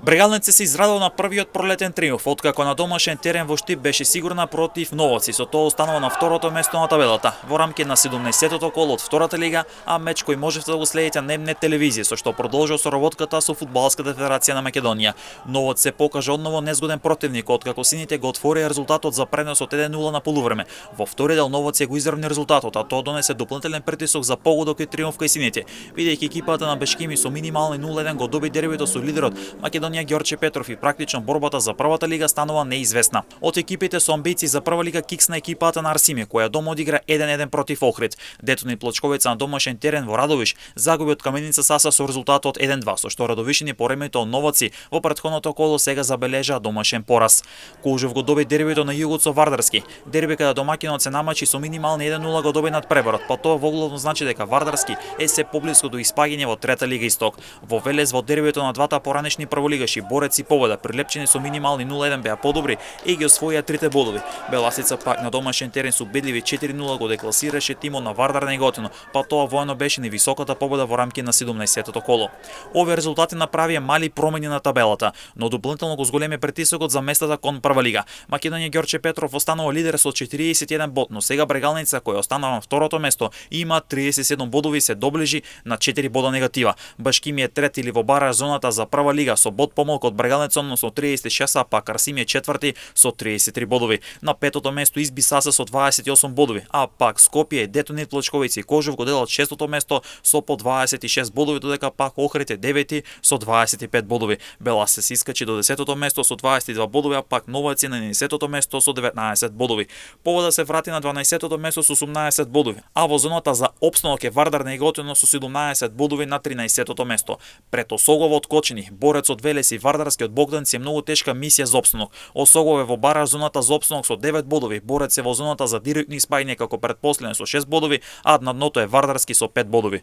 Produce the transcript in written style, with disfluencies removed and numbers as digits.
Брегалница се израдува на првиот пролетен триумф, откако на домашен терен во Штип беше сигурна против Новоци, со тоа останува на второто место на табелата, во рамки на 17-тото коло од втората лига, а меч кој можете да го следите на М-нет телевизија, со што продолжува соработката со Фудбалската федерација на Македонија. Новоци се покажа одново незгоден противник, откако сините го отворија резултатот за пренос од 1:0 на полувреме. Во втори дел Новоци го изравни резултатот, а тоа донесе дополнителен притисок за погодок и триумф кај сините, бидејќи екипата на Бешкими со минимални 0:1 го доби дербито со лидерот Македонија Ѓорче Петров и практично борбата за првата лига станува неизвестна. Од екипите со амбиции за прва лига киксна екипата на Арсиме, која дома одигра 1:1 против Охрид. Детони Плочковица на домашен терен во Радовиш загуби од Каменица Саса со резултатот 1:2, со што Радовишини поремето од Новоци во претходното коло сега забележаа домашен пораз. Кожев го доби дербито на југот со Вардарски. Дерби каде домакинот се намачи со минимални 1:0 го доби над преборот, па тоа воглавно значи дека Вардарски е се поблиску до испаѓање во трета лига исток. Во Велес во дербито на двата поранешни прволигаши Борец и Победа прилепчени со минимални 0:1 беа подобри и ги освоија трите бодови. Беласица пак на домашен терен со убедливи 4:0 го декласираше тимот на Вардар неготино, па тоа воено беше невисоката победа во рамки на 17-тото коло. Овие резултати направија мали промени на табелата, но дополнително го зголеми притисокот за местата кон прва лига. Македонија Ѓорче Петров останува лидер со 41 бод, но сега Брегалница која останува на второто место има 37 бодови, се доближи на 4 бода негатива. Башкими е трети или во бара зоната за прва лига со бод помалку од Брегалница, односно 36, а пак Арсим е четврти со 33 бодови. На петото место Изби Саса со 28 бодови, а пак Скопје, Детонит Плочковица и Кожев го делат шестото место со по 26 бодови, додека пак Охрид е девети со 25 бодови. Беласе се искачи до 10-тото место со 22 бодови, а пак Новаци на 11-тото место со 19 бодови. Победа се врати на 12-тото место со 18 бодови, а во зоната за опстанок е Вардар неготино со 17 бодови на 13-тото место. Пред Осогово откочени, Борец од Велес и Вардарски од Богданци е многу тешка мисија за опстанок. Осогов е во бара зоната за опстанок со 9 бодови, Борец е во зоната за директни испаѓање како предпоследен со 6 бодови, а на дното е Вардарски со 5 бодови.